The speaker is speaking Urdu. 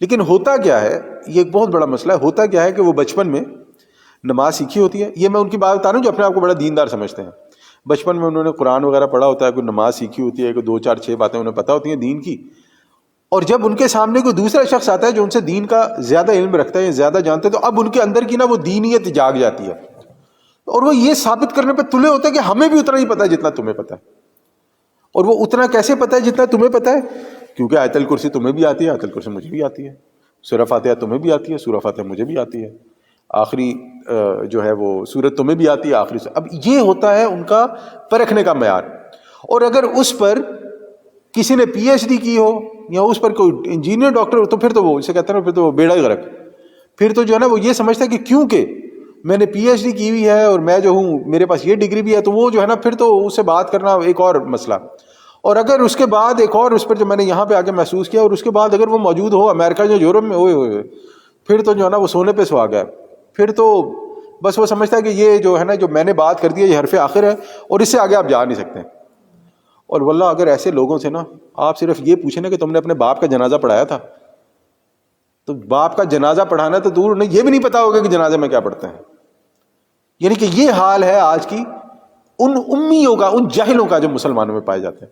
لیکن ہوتا کیا ہے، یہ ایک بہت بڑا مسئلہ ہے، ہوتا کیا ہے کہ وہ بچپن میں نماز سیکھی ہوتی ہے. یہ میں ان کی بات بتا رہا ہوں جو اپنے آپ کو بڑا دیندار سمجھتے ہیں. بچپن میں انہوں نے قرآن وغیرہ پڑھا ہوتا ہے، کوئی نماز سیکھی ہوتی ہے، کوئی 2 4 6 باتیں انہیں پتہ ہوتی ہیں دین کی. اور جب ان کے سامنے کوئی دوسرا شخص آتا ہے جو ان سے دین کا زیادہ علم رکھتا ہے یا زیادہ جانتا ہے، تو اب ان کے اندر کی نا وہ دینیت جاگ جاتی ہے، اور وہ یہ ثابت کرنے پہ تلے ہوتا ہے کہ ہمیں بھی اتنا ہی پتہ ہے جتنا تمہیں پتہ ہے. اور وہ اتنا کیسے پتہ ہے جتنا تمہیں پتہ ہے؟ کیونکہ آیت الکرسی تمہیں بھی آتی ہے، آیت الکرسی مجھے بھی آتی ہے، سورہ فاتحہ تمہیں بھی آتی ہے، سورہ فاتحہ مجھے بھی آتی ہے، آخری جو ہے وہ سورت تمہیں بھی آتی ہے، آخری. اب یہ ہوتا ہے ان کا پرکھنے کا معیار. اور اگر اس پر کسی نے پی ایچ ڈی کی ہو یا اس پر کوئی انجینئر ڈاکٹر ہو، تو پھر تو وہ اسے کہتے ہیں پھر تو وہ بیڑا ہی غرق. پھر تو جو ہے نا وہ یہ سمجھتا ہے کہ کیونکہ میں نے پی ایچ ڈی کی ہوئی ہے اور میں جو ہوں میرے پاس یہ ڈگری بھی ہے، تو وہ جو ہے نا پھر تو اس سے بات کرنا ایک اور مسئلہ. اور اگر اس کے بعد ایک اور اس پر جو میں نے یہاں پہ آ کے محسوس کیا، اور اس کے بعد اگر وہ موجود ہو امریکہ یا یورپ میں، ہوئے پھر تو جو ہے نا وہ سونے پہ سہاگا ہے. پھر تو بس وہ سمجھتا ہے کہ یہ جو ہے نا جو میں نے بات کر دی ہے یہ حرف آخر ہے، اور اس سے آگے آپ جا نہیں سکتے. اور واللہ اگر ایسے لوگوں سے نا آپ صرف یہ پوچھیں نا کہ تم نے اپنے باپ کا جنازہ پڑھایا تھا، تو باپ کا جنازہ پڑھانا تو دور نہیں، یہ بھی نہیں پتا ہوگا کہ جنازے میں کیا پڑھتے ہیں. یعنی کہ یہ حال ہے آج کی ان امیوں کا، ان جاہلوں کا جو مسلمانوں میں پائے جاتے ہیں.